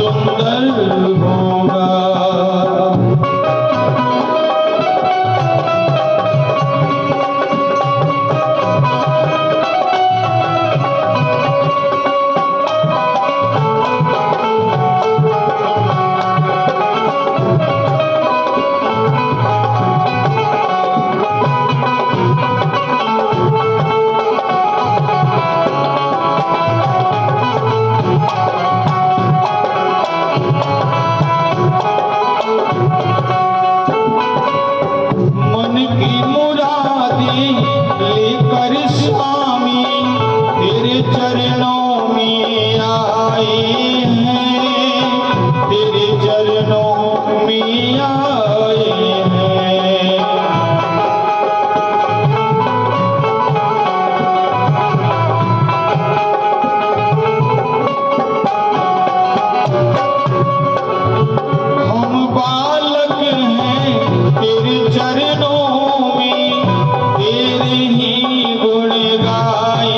सुंदर होगा। चरणों में आए हैं, तेरे चरणों में आए हैं। हम बालक हैं तेरे चरणों में, तेरे ही गुण गाए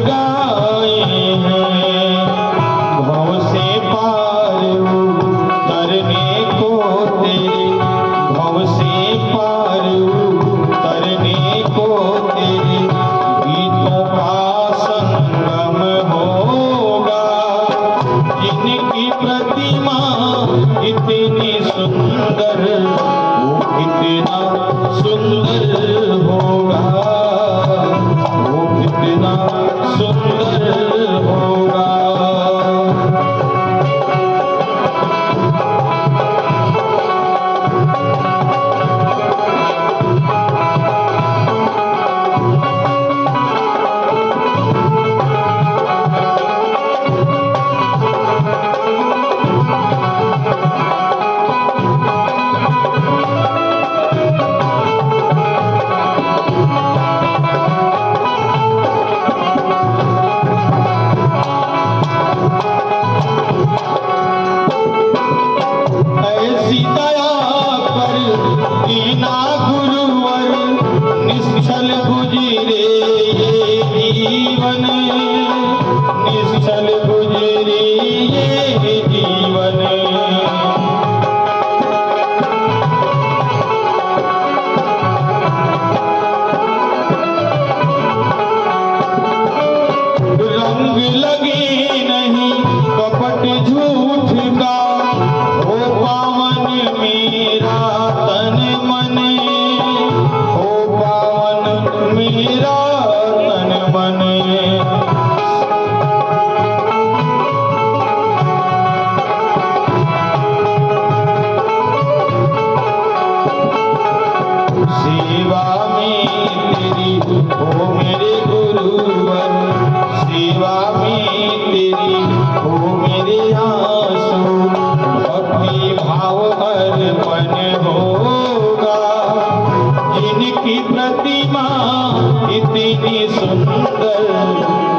गाए हैं। भव से पार उतरने को तेरे, भव से पार उतरने को तेरे गीतों का संगम होगा। जिनकी प्रतिमा इतनी सुंदर, वो कितना सुंदर होगा, वो कितना सुंदर होगा। दीना गुरुवर निश्चल गुजरे ये जीवन, निश्चल गुजरे ये जीवन। रंग लगे नहीं कपट झूठ का, हो पावन मेरा तन मन, हो पावन मेरा तन मन। सेवा में तेरी हो मेरे गुरुवर, सेवा में तेरी हो मेरे आंसू, भक्ति भाव अर्पण होगा। जिनकी प्रतिमा इतनी सुंदर,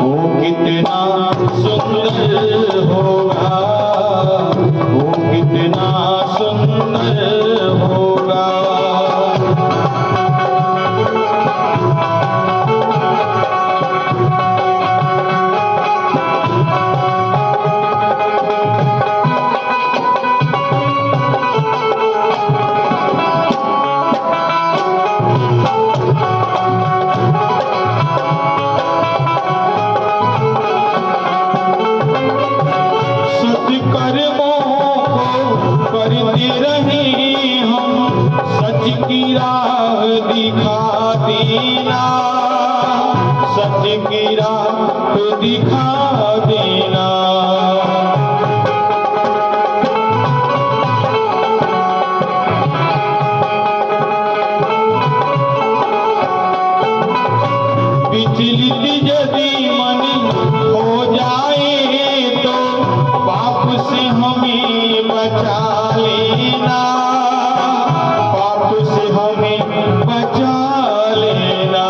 वो कितना सुंदर होगा, वो कितना सुंदर होगा। करते रहे हम, सच की राह दिखा देना, सच की राह दिखा देना। विचलित यदि मन हो जाए तो पाप से हमें बचा लेना, पाप से हमें बचा लेना।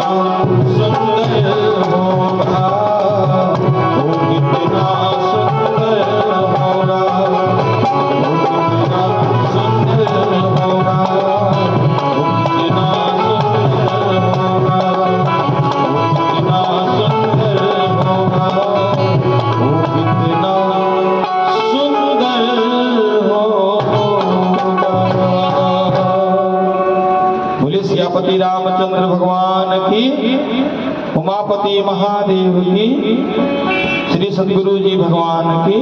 सुंदर होगा, वो कितना सुंदर होगा, वो कितना सुंदर होगा, वो कितना सुंदर होगा, वो कितना सुंदर होगा, वो कितना सुंदर होगा। बोले सियापति रामचंद्र भगवान की, उमापति महादेव की, श्री सद्गुरु जी भगवान की।